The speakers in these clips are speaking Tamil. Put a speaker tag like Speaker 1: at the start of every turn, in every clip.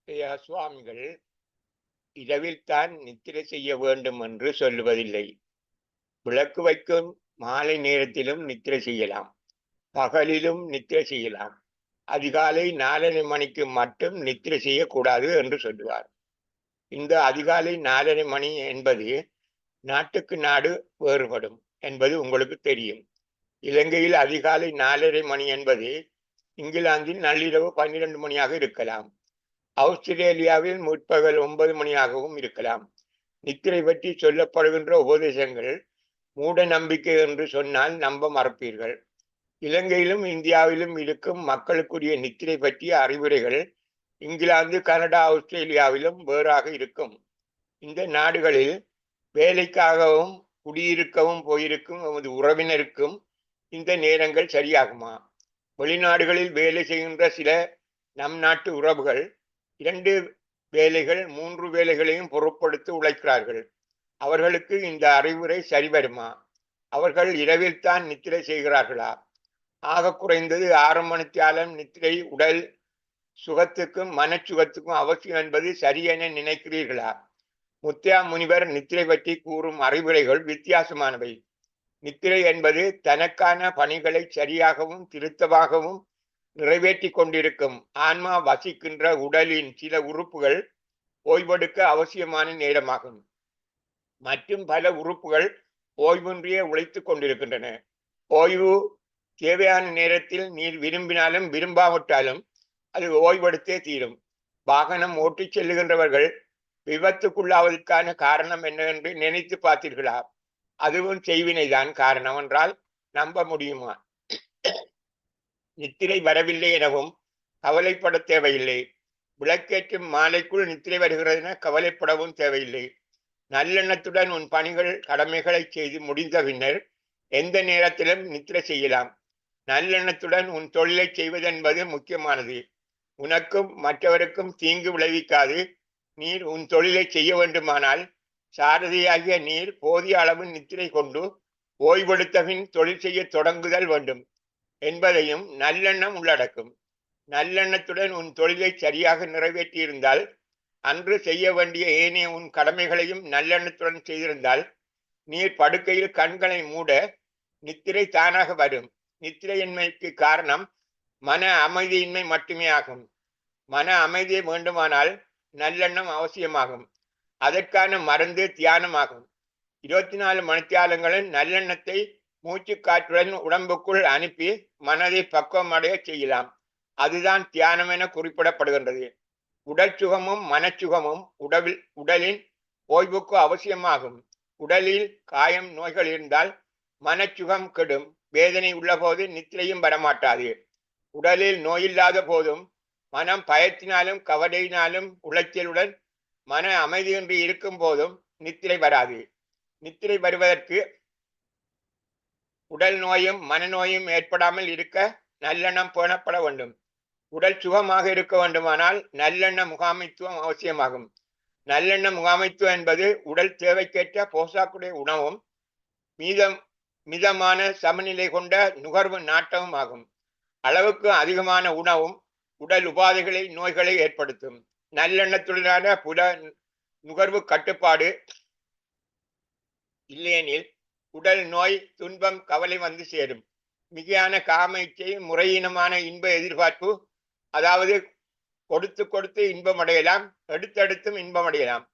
Speaker 1: ஐயா சுவாமிகள் இரவில்தான் நித்திரை செய்ய வேண்டும் என்று சொல்லுவதில்லை. விளக்கு வைக்கும் மாலை நேரத்திலும் நித்திரை செய்யலாம். பகலிலும் நித்திரை செய்யலாம். அதிகாலை 4:30 மணிக்கு மட்டும் நித்திரை செய்யக்கூடாது என்று சொல்லுவார். இந்த அதிகாலை 4:30 மணி என்பது நாட்டுக்கு நாடு வேறுபடும் என்பது உங்களுக்கு தெரியும். இலங்கையில் அதிகாலை 4:30 மணி என்பது இங்கிலாந்தில் நள்ளிரவு 12 மணியாக இருக்கலாம். ஆஸ்திரேலியாவில் முற்பகல் 9 மணியாகவும் இருக்கலாம். நித்திரை பற்றி சொல்லப்படுகின்ற உபதேசங்கள் மூட நம்பிக்கை என்று சொன்னால் நம்ப மறுப்பீர்கள். இலங்கையிலும் இந்தியாவிலும் இருக்கும் மக்களுக்குரிய நித்திரை பற்றிய அறிவுரைகள் இங்கிலாந்து, கனடா, ஆஸ்திரேலியாவிலும் வேறாக இருக்கும். இந்த நாடுகளில் வேலைக்காகவும் குடியிருக்கவும் போயிருக்கும் எமது உறவினருக்கும் இந்த நேரங்கள் சரியாகுமா? வெளிநாடுகளில் வேலை செய்கின்ற சில நம் நாட்டு உறவுகள் 2 வேலைகள் 3 வேலைகளையும் பொருட்படுத்தி உழைக்கிறார்கள். அவர்களுக்கு இந்த அறிவுரை சரிவருமா? அவர்கள் இரவில்தான் நித்திரை செய்கிறார்களா? ஆக குறைந்தது 6 மணித்தியாலம் நித்திரை உடல் சுகத்துக்கும் மனச்சுகத்துக்கும் அவசியம் என்பது சரியென நினைக்கிறீர்களா? முத்தியா முனிவர் நித்திரை பற்றி கூறும் அறிவுரைகள் வித்தியாசமானவை. நித்திரை என்பது தனக்கான பணிகளை சரியாகவும் திருத்தமாகவும் நிறைவேற்றி கொண்டிருக்கும் ஆன்மா வசிக்கின்ற உடலின் சில உறுப்புகள் ஓய்வெடுக்க அவசியமான நேரமாகும். மற்றும் பல உறுப்புகள் ஓய்வின்றியே உழைத்துக் கொண்டிருக்கின்றன. ஓய்வு தேவையான நேரத்தில் நீர் விரும்பினாலும் விரும்பாவிட்டாலும் அது ஓய்வெடுத்தே தீரும். வாகனம் ஓட்டிச் செல்லுகின்றவர்கள் விபத்துக்குள்ளாவதற்கான காரணம் என்னவென்று நினைத்து பார்த்தீர்களா? அதுவும் செய்வினைதான் காரணம் என்றால் நம்ப முடியுமா? நித்திரை வரவில்லை எனவும் கவலைப்பட தேவையில்லை. விளக்கேற்றும் மாலைக்குள் நித்திரை வருகிறது என கவலைப்படவும் தேவையில்லை. நல்லெண்ணத்துடன் உன் பணிகள் கடமைகளை செய்து முடிந்த பின்னர் எந்த நேரத்திலும் நித்திரை செய்யலாம். நல்லெண்ணத்துடன் உன் தொழிலை செய்வதென்பது முக்கியமானது. உனக்கும் மற்றவருக்கும் தீங்கு விளைவிக்காது நீர் உன் தொழிலை செய்ய வேண்டுமானால் சாரதியாகிய நீர் போதிய அளவு நித்திரை கொண்டு ஓய்வெடுத்த பின் தொழில் செய்ய தொடங்குதல் வேண்டும் என்பதையும் நல்லெண்ணம் உள்ளடக்கும். நல்லெண்ணத்துடன் உன் தொழிலை சரியாக நிறைவேற்றியிருந்தால், அன்று செய்ய வேண்டிய ஏனைய உன் கடமைகளையும் நல்லெண்ணத்துடன் செய்திருந்தால், நீர் படுக்கையில் கண்களை மூட நித்திரை தானாக வரும். நித்திரையின்மைக்கு காரணம் மன அமைதியின்மை மட்டுமே ஆகும். மன அமைதியை வேண்டுமானால் நல்லெண்ணம் அவசியமாகும். அதற்கான மருந்து தியானமாகும். 24 மணித்தியாலங்களில் நல்லெண்ணத்தை மூச்சு காற்றுடன் உடம்புக்குள் அனுப்பி மனதை பக்குவம் அடைய செய்யலாம். அதுதான் தியானம் என குறிப்பிடப்படுகின்றது. உடல் சுகமும் மனச்சுகமும் உடலின் ஓய்வுக்கு அவசியமாகும். உடலில் காயம் நோய்கள் இருந்தால் மனச்சுகம் கெடும். வேதனை உள்ள போது நித்திரையும் வரமாட்டாது. உடலில் நோயில்லாத போதும் மனம் பயத்தினாலும் கவலையினாலும் உளைச்சலுடன் மன அமைதியின்றி இருக்கும் போதும் நித்திரை வராது. நித்திரை வருவதற்கு உடல் நோயும் மனநோயும் ஏற்படாமல் இருக்க நல்லெண்ணம் பேணப்பட வேண்டும். உடல் சுகமாக இருக்க வேண்டுமானால் நல்லெண்ண முகாமைத்துவம் அவசியமாகும். நல்லெண்ண முகாமைத்துவம் என்பது உடல் தேவைக்கேற்ற போசாக்குடைய உணவும் மிதமான சமநிலை கொண்ட நுகர்வு நாட்டமும் ஆகும். அளவுக்கு அதிகமான உணவும் உடல் உபாதைகளை நோய்களை ஏற்படுத்தும். நல்லெண்ணத்துடனான புல நுகர்வு கட்டுப்பாடு இல்லையெனில் உடல் நோய், துன்பம், கவலை வந்து சேரும். மிகையான காம இச்சை, முறையீனமான இன்ப எதிர்பார்ப்பு, அதாவது கொடுத்து கொடுத்து இன்பம் அடையலாம், எடுத்தெடுத்தும் இன்பம் அடையலாம்.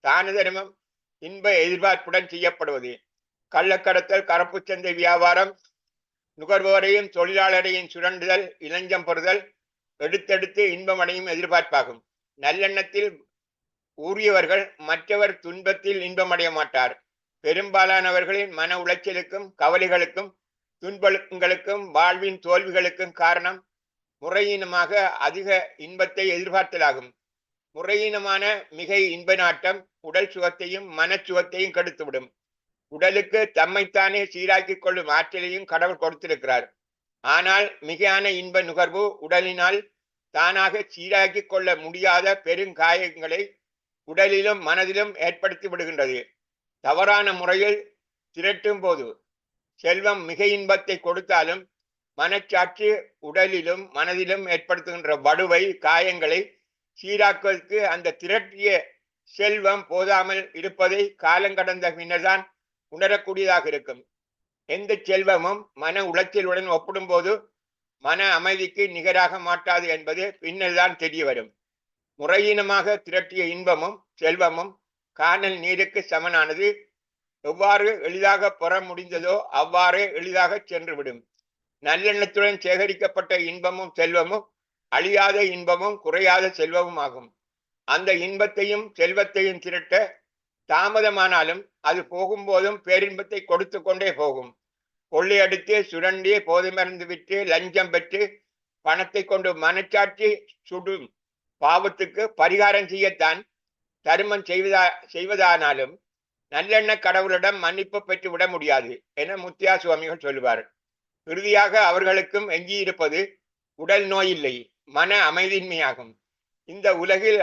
Speaker 1: தான தர்மம் இன்ப எதிர்பார்ப்புடன் செய்யப்படுவது. கள்ளக்கடத்தல், கரப்பு சந்தை வியாபாரம், நுகர்வோரையும் தொழிலாளரையும் சுரண்டுதல், இளஞ்சம் பெறுதல், எடுத்தெடுத்து இன்பம் அடையும் எதிர்பார்ப்பாகும். நல்லெண்ணத்தில் ஊறியவர்கள் மற்றவர் துன்பத்தில் இன்பமடைய மாட்டார். பெரும்பாலானவர்களின் மன உளைச்சலுக்கும் கவலைகளுக்கும் துன்பங்களுக்கும் வாழ்வின் தோல்விகளுக்கும் காரணம் முறையீனமாக அதிக இன்பத்தை எதிர்பார்த்தலாகும். முறையீனமான மிகை இன்ப நாட்டம் உடல் சுகத்தையும் மனச்சுகத்தையும் கெடுத்துவிடும். உடலுக்கு தம்மைத்தானே சீராக்கிக் கொள்ளும் ஆற்றலையும் கடவுள் கொடுத்திருக்கிறார். ஆனால் மிகையான இன்ப நுகர்வு உடலினால் தானாக சீராக்கி கொள்ள முடியாத பெருங்காயங்களை உடலிலும் மனதிலும் ஏற்படுத்தி விடுகின்றது. தவறான முறையில் திரட்டும் போது செல்வம் மிக இன்பத்தை கொடுத்தாலும் மனச்சாட்சி உடலிலும் மனதிலும் ஏற்படுத்துகின்ற வடுவை காயங்களை சீராக்குவதற்கு அந்த திரட்டிய செல்வம் போதாமல் இருப்பதை காலங்கடந்த பின்னர்தான் உணரக்கூடியதாக இருக்கும். எந்த செல்வமும் மன உளைச்சலுடன் ஒப்பிடும்போது மன அமைதிக்கு நிகராக மாட்டாது என்பது பின்னர் தான் தெரிய வரும். முறையீனமாக திரட்டிய இன்பமும் செல்வமும் காணல் நீருக்கு சமனானது. எவ்வாறு எளிதாக பெற முடிந்ததோ அவ்வாறே எளிதாக சென்றுவிடும். நல்லெண்ணத்துடன் சேகரிக்கப்பட்ட இன்பமும் செல்வமும் அழியாத இன்பமும் குறையாத செல்வமும் ஆகும். அந்த இன்பத்தையும் செல்வத்தையும் திரட்ட தாமதமானாலும் அது போகும்போதும் பேரின்பத்தை கொடுத்து கொண்டே போகும். கொள்ளையடித்து சுரண்டி போதை மருந்து விட்டு லஞ்சம் பெற்று பணத்தை கொண்டு மனச்சாட்சி சுடும் பாவத்துக்கு பரிகாரம் செய்யத்தான் தருமம் செய்வதானாலும் நல்லெண்ண கடவுளிடம் மன்னிப்பு பெற்று விட முடியாது என முத்தியா சுவாமிகள் சொல்லுவார். இறுதியாக அவர்களுக்கும் எஞ்சியிருப்பது உடல் நோய் இல்லை, மன அமைதியின்மையாகும். இந்த உலகில்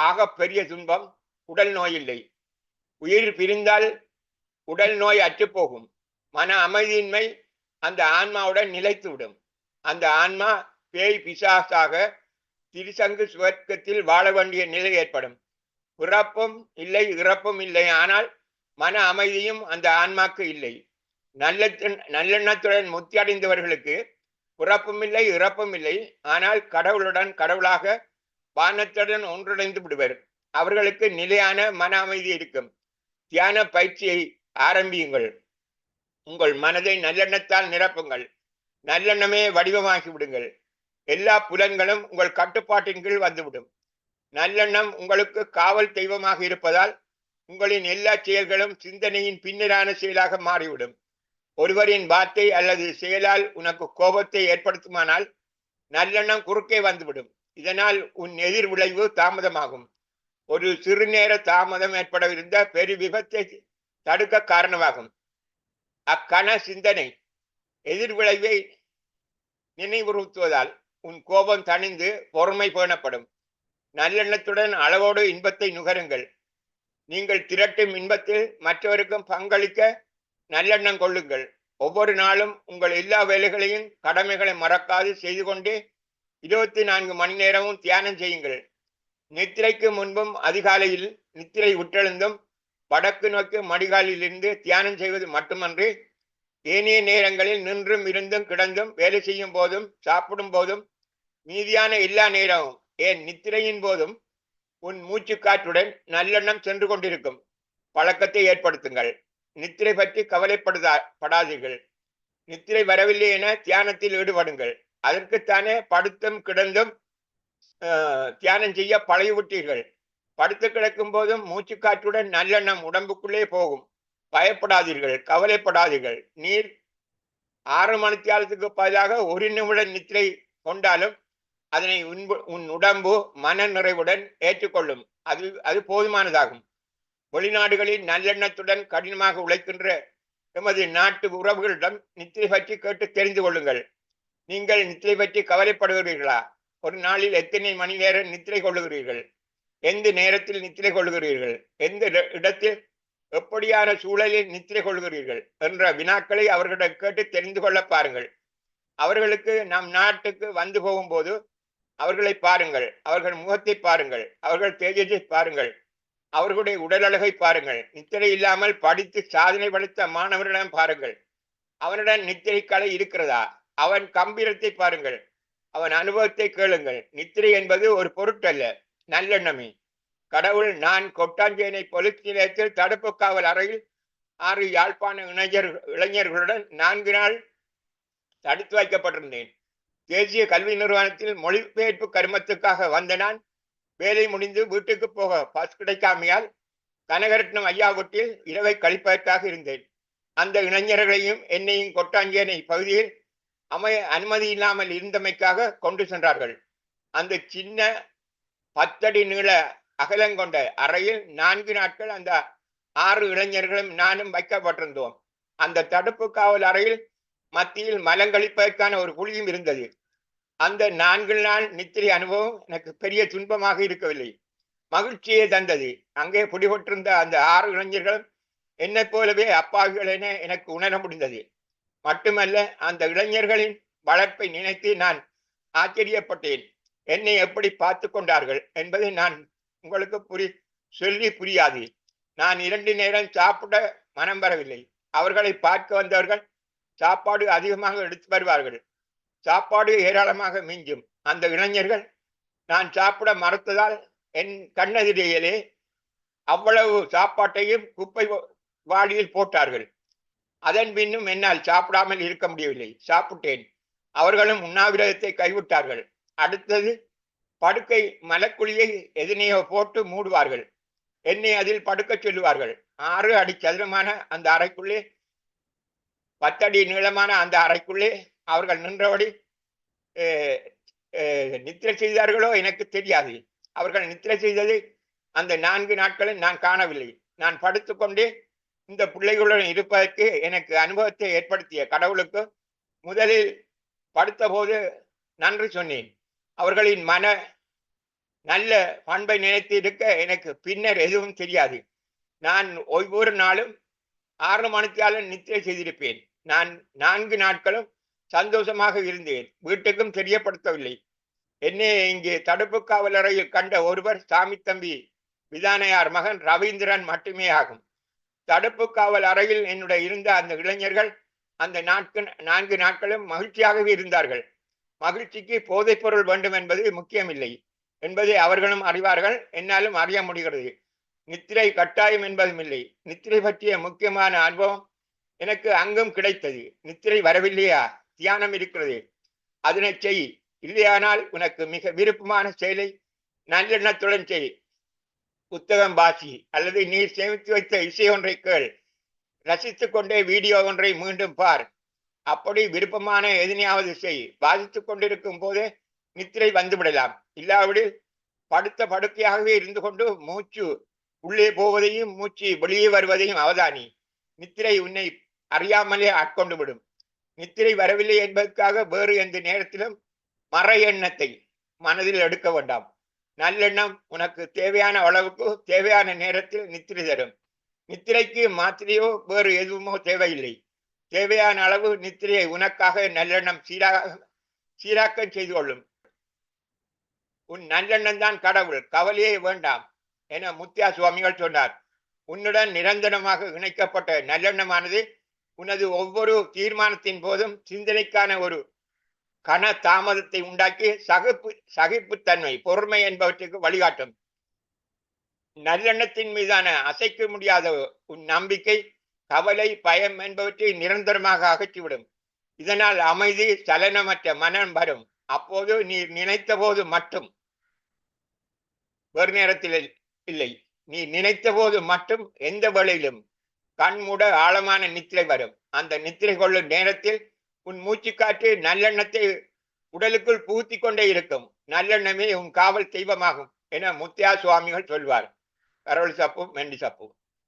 Speaker 1: ஆக பெரிய துன்பம் உடல் நோய் இல்லை. உயிர் பிரிந்தால் உடல் நோய் அற்றுப்போகும். மன அமைதியின்மை அந்த ஆன்மாவுடன் நிலைத்துவிடும். அந்த ஆன்மா பேய் பிசாசாக திருசங்கு சுவர்க்கத்தில் வாழ வேண்டிய நிலை ஏற்படும். பிறப்பும் இல்லை, இறப்பும் இல்லை. ஆனால் மன அமைதியும் அந்த ஆன்மாக்கு இல்லை. நல்லெண்ணத்துடன் முத்தி அடைந்தவர்களுக்கு பிறப்பும் இல்லை, இறப்பும் இல்லை. ஆனால் கடவுளுடன் கடவுளாக வானத்துடன் ஒன்றிணைந்து விடுவர். அவர்களுக்கு நிலையான மன அமைதி இருக்கும். தியான பயிற்சியை ஆரம்பியுங்கள். உங்கள் மனதை நல்லெண்ணத்தால் நிரப்புங்கள். நல்லெண்ணமே வடிவமாகி விடுங்கள். எல்லா புலன்களும் உங்கள் கட்டுப்பாட்டின் கீழ் வந்துவிடும். நல்லெண்ணம் உங்களுக்கு காவல் தெய்வமாக இருப்பதால் உங்களின் எல்லா செயல்களும் சிந்தனையின் பின்னரான செயலாக மாறிவிடும். ஒருவரின் வார்த்தை அல்லது செயலால் உனக்கு கோபத்தை ஏற்படுத்துமானால் நல்லெண்ணம் குறுக்கே வந்துவிடும். இதனால் உன் எதிர் விளைவு தாமதமாகும். ஒரு சிறுநேர தாமதம் ஏற்படவிருந்த பெரு விபத்தை தடுக்க காரணமாகும். அக்கண சிந்தனை எதிர் விளைவை நினைவுறுத்துவதால் உன் கோபம் தணிந்து பொறுமை பேணப்படும். நல்லெண்ணத்துடன் அளவோடு இன்பத்தை நுகருங்கள். நீங்கள் திரட்டும் இன்பத்தில் மற்றவருக்கும் பங்களிக்க நல்லெண்ணம் கொள்ளுங்கள். ஒவ்வொரு நாளும் உங்கள் எல்லா வேலைகளையும் கடமைகளை மறக்காது செய்து கொண்டே 24 மணி நேரமும் தியானம் செய்யுங்கள். நித்திரைக்கு முன்பும் அதிகாலையில் நித்திரை உற்றெழுந்தும் வடக்கு நோக்கி மடிகாலிலிருந்து தியானம் செய்வது மட்டுமன்றி ஏனைய நேரங்களில் நின்றும் இருந்தும் கிடந்தும் வேலை செய்யும் போதும் சாப்பிடும் போதும் மீதியான எல்லா நேரமும் ஏன் நித்திரையின் போதும் உன் மூச்சு காற்றுடன் நல்லெண்ணம் சென்று கொண்டிருக்கும் பழக்கத்தை ஏற்படுத்துங்கள். நித்திரை பற்றி கவலைப்படாதீர்கள். நித்திரை வரவில்லை என தியானத்தில் ஈடுபடுங்கள். அதற்குத்தானே படுத்தும் கிடந்தும் தியானம் செய்ய பழகிவிட்டீர்கள். படுத்து கிடக்கும் போதும் மூச்சு காற்றுடன் நல்லெண்ணம் உடம்புக்குள்ளே போகும். பயப்படாதீர்கள், கவலைப்படாதீர்கள். நீர் 6 மணித்தியாலத்துக்கு பதிலாக 1 நிமிடம் நித்திரை கொண்டாலும் அதனை உன் உடம்பு மன நிறைவுடன் ஏற்றுக்கொள்ளும். அது போதுமானதாகும். வெளிநாடுகளில் நல்லெண்ணத்துடன் கடினமாக உழைக்கின்ற எமது நாட்டு உறவுகளிடம் நித்திரை பற்றி கேட்டு தெரிந்து கொள்ளுங்கள். நீங்கள் நித்திரை பற்றி கவலைப்படுகிறீர்களா? ஒரு நாளில் எத்தனை மணி நேரம் நித்திரை கொள்ளுகிறீர்கள்? எந்த நேரத்தில் நித்திரை கொள்ளுகிறீர்கள்? எந்த இடத்தில் எப்படியான சூழலில் நித்திரை கொள்கிறீர்கள் என்ற வினாக்களை அவர்களிடம் கேட்டு தெரிந்து கொள்ள பாருங்கள். அவர்களுக்கு நம் நாட்டுக்கு வந்து போகும்போது அவர்களை பாருங்கள், அவர்கள் முகத்தை பாருங்கள், அவர்கள் தேஜத்தை பாருங்கள், அவர்களுடைய உடல் அழகை பாருங்கள். நித்திரை இல்லாமல் படித்து சாதனை படைத்த மாணவர்களிடம் பாருங்கள். அவனிடம் நித்திரை கலை இருக்கிறதா? அவன் கம்பீரத்தை பாருங்கள், அவன் அனுபவத்தை கேளுங்கள். நித்திரை என்பது ஒரு பொருட்டல்ல, நல்லெண்ணமே. கடவுள் நான் கொட்டாஞ்சேனை பொலிஸ் நிலையத்தில் தடுப்பு காவல் அறையில் 6 யாழ்ப்பாண இளைஞர்களுடன் 4 நாள் தடுத்து வைக்கப்பட்டிருந்தேன். தேசிய கல்வி நிறுவனத்தில் மொழிபெயர்ப்பு கருமத்துக்காக வந்த நான் வேலை முடிந்து வீட்டுக்கு போக பஸ் கிடைக்காமையால் கனகரட்னம் ஐயா வீட்டில் இரவை கழிப்பதற்காக இருந்தேன். அந்த இளைஞர்களையும் என்னையும் கொட்டாஞ்சேனை பகுதியில் அனுமதி இல்லாமல் இருந்தமைக்காக கொண்டு சென்றார்கள். அந்த சின்ன 10 அடி நீள அகலங்கொண்ட அறையில் 4 நாட்கள் அந்த 6 இளைஞர்களும் நானும் வைக்கப்பட்டிருந்தோம். அந்த தடுப்பு காவல் அறையில் மத்தியில் மலங்கழிப்பதற்கான ஒரு குழியும் இருந்தது. அந்த 4 நாள் நித்திரை அனுபவம் எனக்கு பெரிய துன்பமாக இருக்கவில்லை, மகிழ்ச்சியை தந்தது. அங்கே பிடிபட்டிருந்த அந்த 6 இளைஞர்களும் என்னை போலவே அப்பாவிகள் என எனக்கு உணர முடிந்தது. மட்டுமல்ல, அந்த இளைஞர்களின் வளர்ப்பை நினைத்து நான் ஆச்சரியப்பட்டேன். என்னை எப்படி பார்த்து கொண்டார்கள் என்பதை நான் உங்களுக்கு சொல்லி புரியாது. நான் 2 நேரம் சாப்பிட மனம் வரவில்லை. அவர்களை பார்க்க வந்தவர்கள் சாப்பாடு அதிகமாக எடுத்து வருவார்கள். சாப்பாடு ஏராளமாக மிஞ்சும். அந்த இளைஞர்கள் நான் சாப்பிட மறுத்ததால் என் கண்ணெதிரிலே அவ்வளவு சாப்பாட்டையும் குப்பை வாளியில் போட்டார்கள். அதன் பின்னும் என்னால் சாப்பிடாமல் இருக்க முடியவில்லை. சாப்பிட்டேன். அவர்களும் உண்ணாவிரதத்தை கைவிட்டார்கள். அடுத்தது படுக்கை மலக்குழியை எதனையோ போட்டு மூடுவார்கள். என்னை அதில் படுக்கச் சொல்லுவார்கள். 6 அடி சதுரமான அந்த அறைக்குள்ளே 10 அடி நீளமான அந்த அறைக்குள்ளே அவர்கள் நின்றபடி நித்திரை செய்தார்களோ எனக்கு தெரியாது. அவர்கள் நித்திரை செய்ததை அந்த 4 நாட்களும் நான் காணவில்லை. நான் படுத்துக்கொண்டே இந்த பிள்ளைகளுடன் இருப்பதற்கு எனக்கு அனுபவத்தை ஏற்படுத்திய கடவுளுக்கு முதலில் படுத்த போது நன்றி சொன்னேன். அவர்களின் நல்ல பண்பை நினைத்து இருக்க எனக்கு பின்னர் எதுவும் தெரியாது. நான் ஒவ்வொரு நாளும் 6 மணிக்காலம் நித்திரை செய்திருப்பேன். நான் 4 நாட்களும் சந்தோஷமாக இருந்தேன். வீட்டுக்கும் தெரியப்படுத்தவில்லை. என்னை இங்கே தடுப்பு காவல் அறையில் கண்ட ஒருவர் சாமி தம்பி விதானையார் மகன் ரவீந்திரன் மட்டுமே ஆகும். தடுப்பு காவல் அறையில் என்னுடைய இருந்த அந்த இளைஞர்கள் அந்த 4 நாட்களும் மகிழ்ச்சியாகவே இருந்தார்கள். மகிழ்ச்சிக்கு போதைப் பொருள் வேண்டும் என்பது முக்கியமில்லை என்பதை அவர்களும் அறிவார்கள். என்னாலும் அறிய முடிகிறது. நித்திரை கட்டாயம் என்பதும் இல்லை. நித்திரை பற்றிய முக்கியமான அனுபவம் எனக்கு அங்கும் கிடைத்தது. நித்திரை வரவில்லையா? தியானம் இருக்கிறது, அதனை செய். இல்லையானால் உனக்கு மிக விருப்பமான செயலை நல்லெண்ணத்துடன் செய். புத்தகம் வாசி, அல்லது நீர் சேமித்து வைத்த இசை ஒன்றை கேள். ரசித்துக் கொண்டே வீடியோ ஒன்றை மீண்டும் பார். அப்படி விருப்பமான எதனையாவது செய். வாசித்துக் கொண்டிருக்கும் போதே நித்திரை வந்துவிடலாம். இல்லாவிடில் படுத்த படுக்கையாகவே இருந்து கொண்டு மூச்சு உள்ளே போவதையும் மூச்சு வெளியே வருவதையும் அவதானி. நித்திரை உன்னை அறியாமலே ஆட்கொண்டு விடும். நித்திரை வரவில்லை என்பதற்காக வேறு எந்த நேரத்திலும் மற எண்ணத்தை மனதில் எடுக்க வேண்டாம். நல்லெண்ணம் உனக்கு தேவையான அளவுக்கு தேவையான நேரத்தில் நித்திரை தரும். நித்திரைக்கு மாத்திரையோ வேறு எதுவுமோ தேவையில்லை. தேவையான அளவு நித்திரையை உனக்காக நல்லெண்ணம் சீராக்கம் செய்து கொள்ளும். உன் நல்லெண்ணம் தான் கடவுள், கவலையே வேண்டாம் என முத்தியா சுவாமிகள் சொன்னார். உன்னுடன் நிரந்தரமாக இணைக்கப்பட்ட நல்லெண்ணமானது உனது ஒவ்வொரு தீர்மானத்தின் போதும் சிந்தனைக்கான ஒரு கன தாமதத்தை உண்டாக்கி சகிப்புத்தன்மை, பொறுமை என்பவற்றுக்கு வழிகாட்டும். நல்லெண்ணத்தின் மீதான அசைக்க முடியாத உன் நம்பிக்கை, கவலை, பயம் என்பவற்றை நிரந்தரமாக அகற்றிவிடும். இதனால் அமைதி, சலனமற்ற மனம் வரும். அப்போது நீ நினைத்த போது மட்டும், வேறு நேரத்தில் இல்லை, நீ நினைத்த போது மட்டும் எந்த வேளையிலும் கண்மூட ஆழமான நித்திரை வரும். அந்த நித்திரை கொள்ளும் நேரத்தில் உன் மூச்சுக்காற்று நல்லெண்ணத்தை உடலுக்குள் புகுத்தி கொண்டே இருக்கும். நல்லெண்ணமே உன் காவல் தெய்வமாகும் என முத்தியா சுவாமிகள் சொல்வார். கரோல் சப்பு மெண்டி சப்பு.